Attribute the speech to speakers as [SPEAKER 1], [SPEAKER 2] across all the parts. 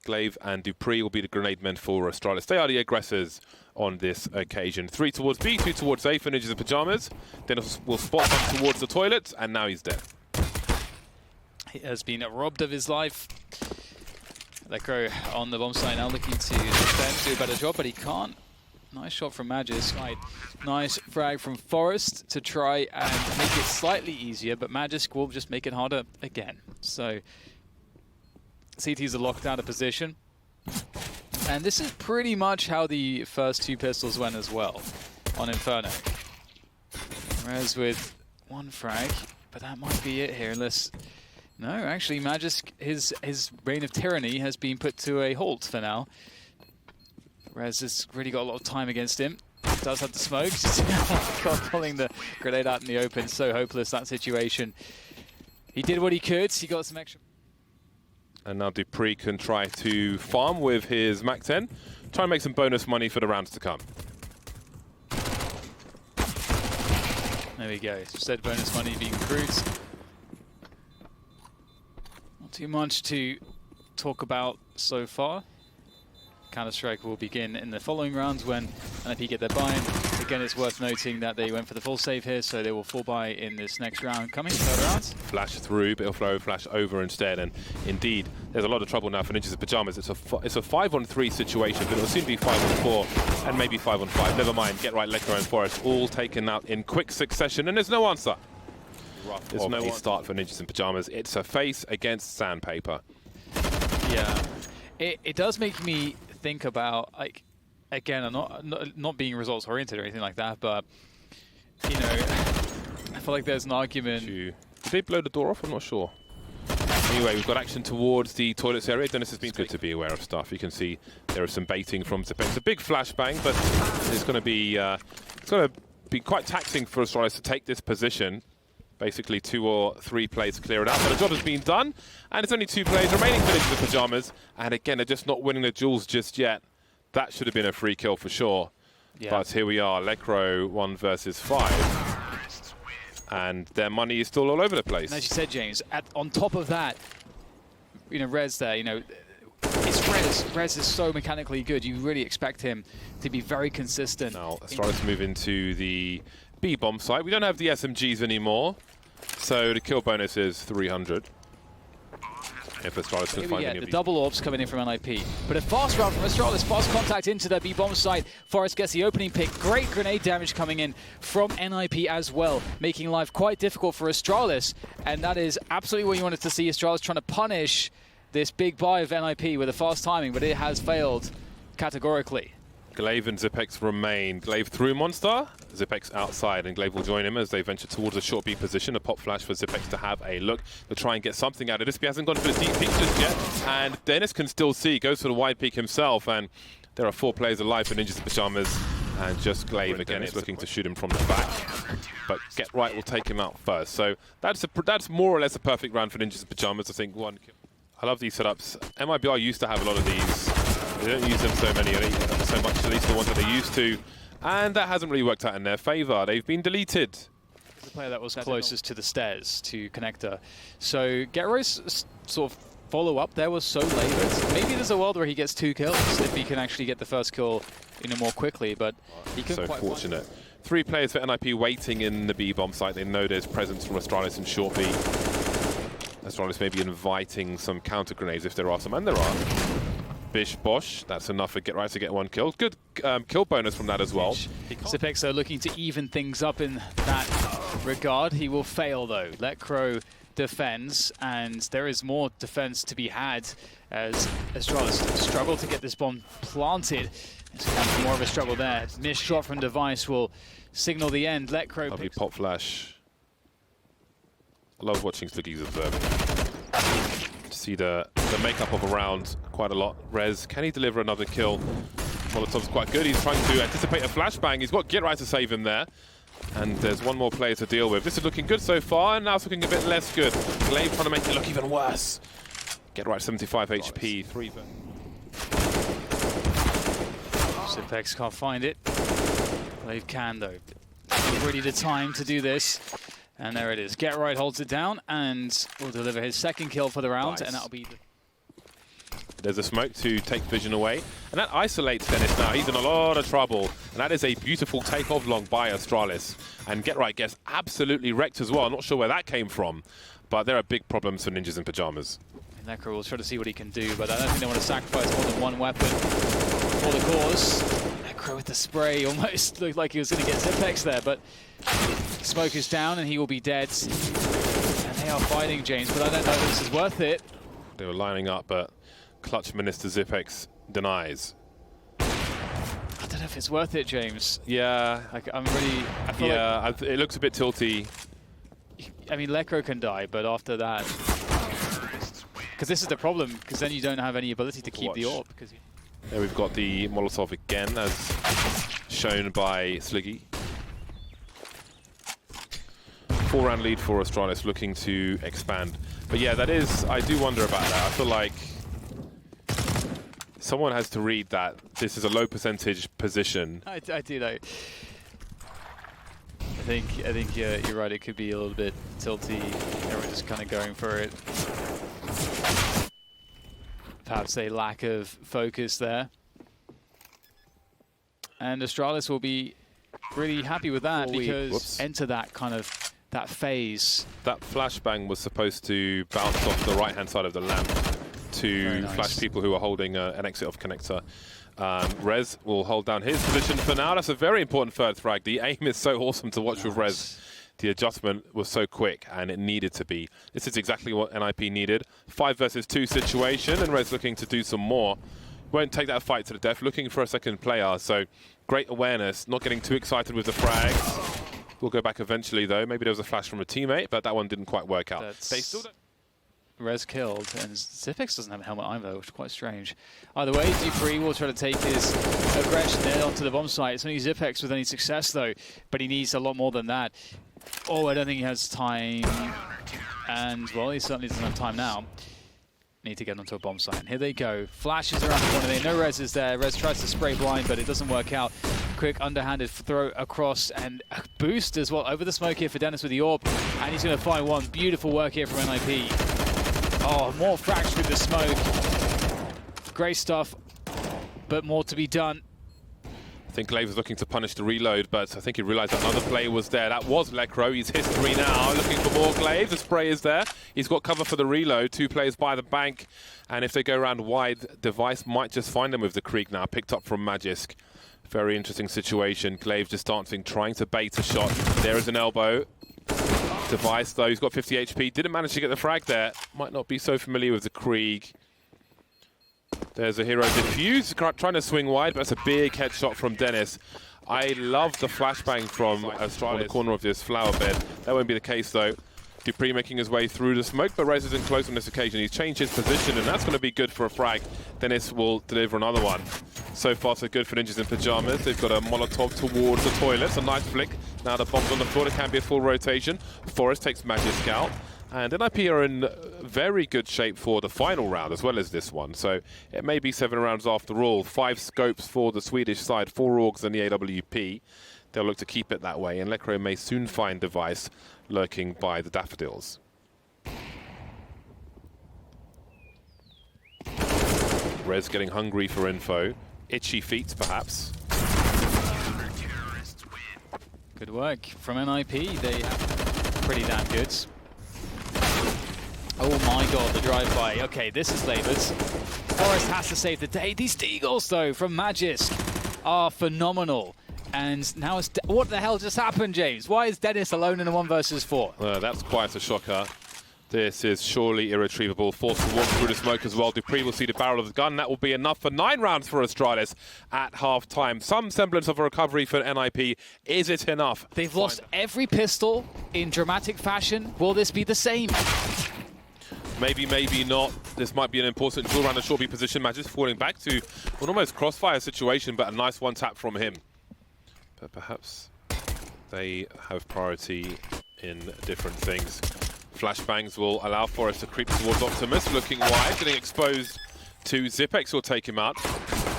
[SPEAKER 1] Glaive and Dupree will be the grenade men for Astralis. They are the aggressors on this occasion. 3 towards B, 2 towards A for Ninjas in Pyjamas. Then we'll spot him towards the toilets, and now he's dead.
[SPEAKER 2] He has been robbed of his life. Lekro on the bomb site now looking to defend, do a better job, but he can't. Nice shot from Magis. Nice frag from Forest to try and make it slightly easier, but Magis will just make it harder again. So CT's are locked out of position. And this is pretty much how the first 2 pistols went as well on Inferno. Rez with 1 frag, but that might be it here unless... No, actually Magis, his reign of tyranny has been put to a halt for now. Rez has really got a lot of time against him. Does have the smoke. God, pulling the grenade out in the open. So hopeless, that situation. He did what he could. He got some extra.
[SPEAKER 1] And now Dupree can try to farm with his Mac 10. Try and make some bonus money for the rounds to come.
[SPEAKER 2] There we go. Instead, bonus money being accrued. Not too much to talk about so far. Counter-Strike will begin in the following rounds when NiP get their buy-in. Again, it's worth noting that they went for the full save here, so they will full buy in this next round coming, third round.
[SPEAKER 1] Flash through, bit of flow, flash over instead, and indeed, there's a lot of trouble now for Ninjas in Pyjamas. It's a 5-on-3 situation, but it'll soon be 5-on-4 and maybe 5-on-5. Never mind, Get Right, Lekro and Forest all taken out in quick succession, and there's no answer. There's no start for Ninjas in Pyjamas. It's a face against sandpaper.
[SPEAKER 2] Yeah, it does make me think about, like, again, I'm not being results oriented or anything like that, but you know, I feel like there's an argument.
[SPEAKER 1] Did they blow the door off? I'm not sure. Anyway, we've got action towards the toilets area. Dennis has been good to be aware of stuff. You can see there is some baiting from Zipex. It's a big flashbang, but it's going to be quite taxing for Astralis to take this position. Basically 2 or 3 plays to clear it out, but the job has been done, and it's only 2 plays remaining for Ninjas in Pyjamas, and again, they're just not winning the duels just yet. That should have been a free kill for sure, but here we are, Lekro 1 versus 5, and their money is still all over the place.
[SPEAKER 2] And as you said, James, on top of that, you know, Rez there, you know, it's Rez. Rez is so mechanically good, you really expect him to be very consistent.
[SPEAKER 1] Now, Astralis move into the B bomb site. We don't have the SMGs anymore, so the kill bonus is 300. If Astralis can find any of
[SPEAKER 2] the
[SPEAKER 1] these.
[SPEAKER 2] double orbs coming in from NiP. But a fast round from Astralis, fast contact into the B bomb site. Forest gets the opening pick. Great grenade damage coming in from NiP as well, making life quite difficult for Astralis. And that is absolutely what you wanted to see. Astralis trying to punish this big buy of NiP with a fast timing, but it has failed categorically.
[SPEAKER 1] Glaive and Zipex remain. Glaive through Monster, Zipex outside, and Glaive will join him as they venture towards a short B position. A pop flash for Zipex to have a look to try and get something out of this. He hasn't gone for the deep peek just yet, and Dennis can still see, goes for the wide peek himself, and there are 4 players alive for Ninjas in Pyjamas, and just Glaive again is looking to shoot him from the back. But Get Right will take him out first, so that's more or less a perfect round for Ninjas in Pyjamas. I think 1 kill. I love these setups. MIBR used to have a lot of these. They don't use them so much, at least the ones that they used to. And that hasn't really worked out in their favor. They've been deleted.
[SPEAKER 2] The player that was closest to the stairs, to connector. So Gero's sort of follow-up there was so laboured. Maybe there's a world where he gets 2 kills if he can actually get the first kill, you know, more quickly, but he couldn't quite
[SPEAKER 1] fortunate. 3 players for NiP waiting in the B bomb site. They know there's presence from Astralis in short B. Astralis may be inviting some counter grenades if there are some, and there are. Bish Bosh, that's enough for Get Right to get 1 kill. Good kill bonus from that as well.
[SPEAKER 2] Zipex are looking to even things up in that regard. He will fail though. Lekro defends, and there is more defense to be had as Astralis struggle to get this bomb planted. It's kind of more of a struggle there. Missed shot from Device will signal the end. Lekro.
[SPEAKER 1] Lovely pop flash. I love watching Sliggy's observing. See the makeup of a round quite a lot. Rez, can he deliver another kill? Molotov's quite good. He's trying to anticipate a flashbang. He's got Get Right to save him there. And there's 1 more player to deal with. This is looking good so far, and now it's looking a bit less good. Glaive trying to make it look even worse. Get Right 75 HP, 3.
[SPEAKER 2] Zipex can't find it. Glaive can though. Really the time to do this. And there it is. Get Right holds it down and will deliver his 2nd kill for the round, and that'll be
[SPEAKER 1] There's a smoke to take vision away, and that isolates Dennis now. He's in a lot of trouble, and that is a beautiful take-off long by ASTRALIS. And Get Right gets absolutely wrecked as well. Not sure where that came from, but there are big problems for Ninjas in Pajamas.
[SPEAKER 2] Necro will try to see what he can do, but I don't think they want to sacrifice more than one weapon for the cause. Necro with the spray almost looked like he was going to get Zipex there, but smoke is down and he will be dead. And they are fighting, James, but I don't know if this is worth it.
[SPEAKER 1] They were lining up, but Clutch Minister Zipex denies.
[SPEAKER 2] I don't know if it's worth it, James.
[SPEAKER 1] Yeah.
[SPEAKER 2] Like, I feel like
[SPEAKER 1] it looks a bit tilty.
[SPEAKER 2] I mean, Necro can die, but after that... Because this is the problem, because then you don't have any ability to keep the orb.
[SPEAKER 1] There we've got the Molotov again, as shown by Sliggy. 4-round lead for ASTRALIS, looking to expand. But yeah, that is, I do wonder about that. I feel like someone has to read that this is a low percentage position.
[SPEAKER 2] I do know. I think you're right, it could be a little bit tilty. Everyone's just kind of going for it. Perhaps a lack of focus there. And ASTRALIS will be really happy with that because enter that kind of that phase.
[SPEAKER 1] That flashbang was supposed to bounce off the right-hand side of the lamp to flash people who are holding an exit off connector. Rez will hold down his position for now. That's a very important third frag. The aim is so awesome to watch with Rez. The adjustment was so quick, and it needed to be. This is exactly what NiP needed. 5 versus 2 situation, and Rez looking to do some more. Won't take that fight to the death, looking for a second player. So great awareness, not getting too excited with the frags. We'll go back eventually, though. Maybe there was a flash from a teammate, but that one didn't quite work out. They still don't.
[SPEAKER 2] Rez killed, and Zipex doesn't have a helmet either, which is quite strange. Either way, Dupree will try to take his aggression there onto the bomb site. It's only Zipex with any success, though, but he needs a lot more than that. Oh, I don't think he has time, and, well, he certainly doesn't have time now. Need to get onto a bomb site. And here they go. Flashes around the corner. They know Rez is there. Rez tries to spray blind, but it doesn't work out. Quick underhanded throw across, and a boost as well over the smoke here for Dennis with the orb, and he's going to find one. Beautiful work here from NiP. Oh, more frags with the smoke. Great stuff, but more to be done.
[SPEAKER 1] I think Glaive was looking to punish the reload, but I think he realized that another player was there. That was Lecro. He's history now, looking for more Glaive. The spray is there. He's got cover for the reload. 2 players by the bank, and if they go around wide, Device might just find them with the Krieg now, picked up from Magisk. Very interesting situation. Glaive just dancing, trying to bait a shot. There is an elbow. Device, though, he's got 50 HP. Didn't manage to get the frag there. Might not be so familiar with the Krieg. There's a hero defuse, trying to swing wide, but that's a big headshot from Dennis. I love the flashbang from ASTRALIS on the corner of this flower bed. That won't be the case, though. Dupree making his way through the smoke, but Rez isn't close on this occasion. He's changed his position, and that's going to be good for a frag. Dennis will deliver another one. So far, so good for Ninjas in Pajamas. They've got a Molotov towards the toilets. A nice flick. Now the bomb's on the floor. It can be a full rotation. Forrest takes Magisk out. And NiP are in very good shape for the final round, as well as this one. So it may be 7 rounds after all. 5 scopes for the Swedish side, 4 orgs and the AWP. They'll look to keep it that way, and Lecro may soon find Device lurking by the daffodils. Rez getting hungry for info. Itchy feet, perhaps.
[SPEAKER 2] Good work from NiP. They are pretty damn good. Oh my god, the drive-by. Okay, this is Labors. Forrest has to save the day. These Deagles, though, from Magisk are phenomenal. And now it's... What the hell just happened, James? Why is Dennis alone in a 1 versus 4?
[SPEAKER 1] That's quite a shocker. This is surely irretrievable. Forced to walk through the smoke as well. Dupree will see the barrel of the gun. That will be enough for 9 rounds for ASTRALIS at half-time. Some semblance of a recovery for NiP. Is it enough?
[SPEAKER 2] They've lost every pistol in dramatic fashion. Will this be the same?
[SPEAKER 1] Maybe, maybe not. This might be an important duel around the short B position. Magisk falling back to an almost crossfire situation, but a nice one tap from him. But perhaps they have priority in different things. Flashbangs will allow Forrest to creep towards Optimus, looking wide, getting exposed to Zipex will take him out.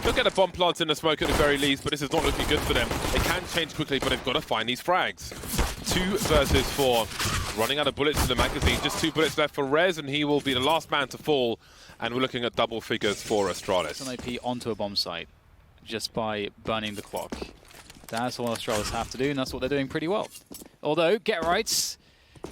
[SPEAKER 1] They'll get a bomb plant in the smoke at the very least, but this is not looking good for them. They can change quickly, but they've got to find these frags. 2 versus 4. running out of bullets in the magazine. Just 2 bullets left for Rez, and he will be the last man to fall. And we're looking at double figures for Astralis.
[SPEAKER 2] NiP onto a bomb site just by burning the clock. That's what Astralis have to do, and that's what they're doing pretty well. Although, Get Rights,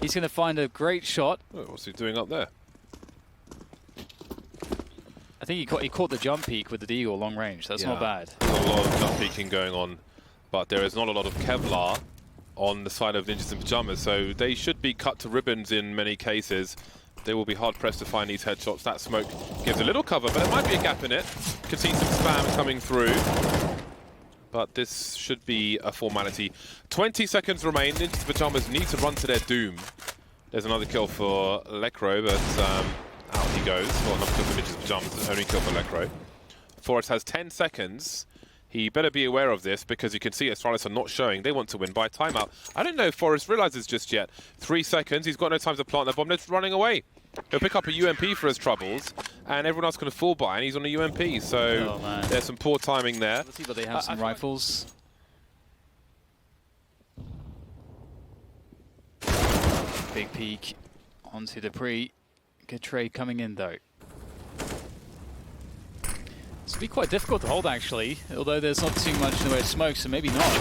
[SPEAKER 2] he's going to find a great shot.
[SPEAKER 1] Oh, what's he doing up there?
[SPEAKER 2] I think he caught the jump peek with the Deagle long range. That's not bad.
[SPEAKER 1] There's a lot of jump peeking going on, but there is not a lot of Kevlar on the side of Ninjas in Pyjamas, so they should be cut to ribbons in many cases. They will be hard-pressed to find these headshots. That smoke gives a little cover, but there might be a gap in it. You can see some spam coming through, but this should be a formality. 20 seconds remain. Ninjas in Pyjamas need to run to their doom. There's another kill for Lecro, but out he goes. Well, not kill for Ninjas in Pyjamas, only kill for Lecro. Forrest has 10 seconds. He better be aware of this because you can see Astralis are not showing. They want to win by timeout. I don't know if Forrest realizes just yet. 3 seconds. He's got no time to plant the bomb. They're running away. He'll pick up a UMP for his troubles, and everyone else can fall by, and he's on a UMP. So there's some poor timing there.
[SPEAKER 2] Let's see, but they have some rifles. Big peek onto the pre. Good trade coming in though. This will be quite difficult to hold actually, although there's not too much in the way of smoke, so maybe not.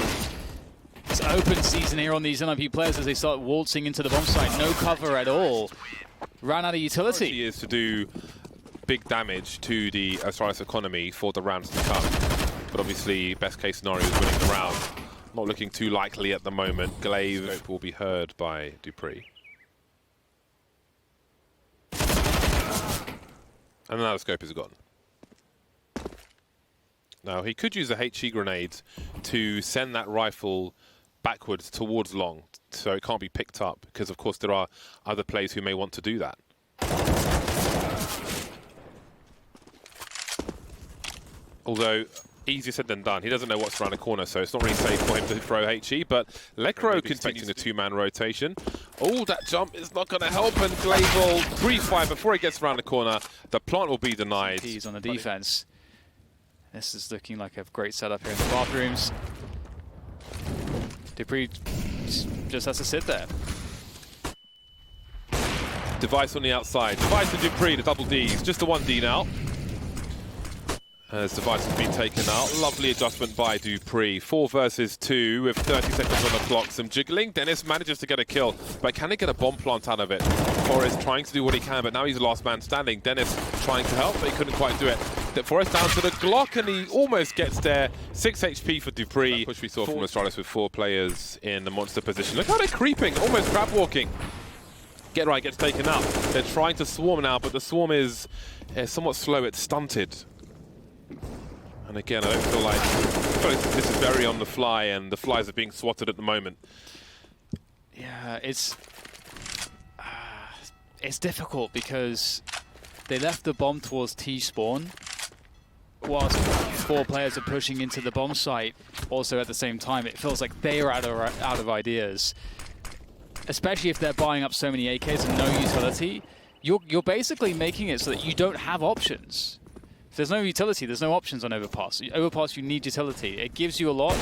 [SPEAKER 2] It's open season here on these NiP players as they start waltzing into the bomb site. No cover at all. Ran out of utility.
[SPEAKER 1] The is to do big damage to the Astralis economy for the rounds to come. But obviously, best case scenario is winning the round. Not looking too likely at the moment. Glaive will be heard by Dupree. And now the scope is gone. Now, he could use a HE grenade to send that rifle backwards towards long, so it can't be picked up, because of course there are other players who may want to do that. Although, easier said than done. He doesn't know what's around the corner, so it's not really safe for him to throw HE, but Lecro continuing a 2-man rotation. Oh, that jump is not going to help, and Glaive will pre-fire before he gets around the corner. The plant will be denied.
[SPEAKER 2] He's on the defense. This is looking like a great setup here in the bathrooms. Dupree just has to sit there.
[SPEAKER 1] Device on the outside. Device and Dupree, the double Ds. Just the 1D now. As Device has been taken out. Lovely adjustment by Dupree. 4 versus 2 with 30 seconds on the clock. Some jiggling. Dennis manages to get a kill, but can he get a bomb plant out of it? Forrest trying to do what he can, but now he's the last man standing. Dennis trying to help, but he couldn't quite do it. Forrest down to the Glock, and he almost gets there. 6 HP for Dupree. That push we saw from Astralis with 4 players in the monster position. Look how they're creeping, almost crab walking. Get Right gets taken out. They're trying to swarm now, but the swarm is somewhat slow. It's stunted. And again, I don't feel like this is very on the fly, and the flies are being swatted at the moment.
[SPEAKER 2] Yeah, it's difficult because they left the bomb towards T-spawn, whilst 4 players are pushing into the bomb site. Also, at the same time, it feels like they are out of ideas, especially if they're buying up so many AKs and no utility. You're basically making it so that you don't have options. If there's no utility, there's no options on Overpass. Overpass, you need utility. It gives you a lot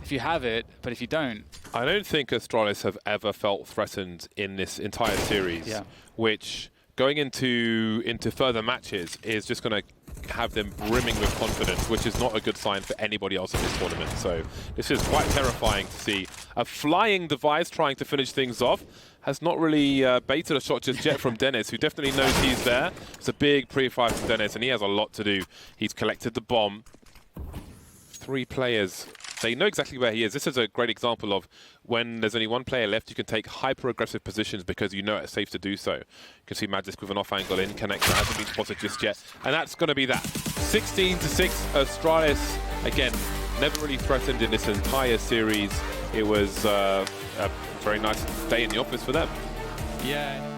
[SPEAKER 2] if you have it, but if you don't...
[SPEAKER 1] I don't think Astralis have ever felt threatened in this entire series, which, going into further matches, is just going to have them brimming with confidence, which is not a good sign for anybody else in this tournament. So this is quite terrifying to see. A flying Device trying to finish things off. Has not really baited a shot just yet from Dennis, who definitely knows he's there. It's a big pre-fire from Dennis, and he has a lot to do. He's collected the bomb. 3 players. They know exactly where he is. This is a great example of when there's only 1 player left, you can take hyper-aggressive positions because you know it's safe to do so. You can see Magisk with an off-angle in. Connector hasn't been spotted just yet. And that's going to be that. 16-6, Astralis, again, never really threatened in this entire series. It was a very nice day in the office for them.
[SPEAKER 2] Yeah.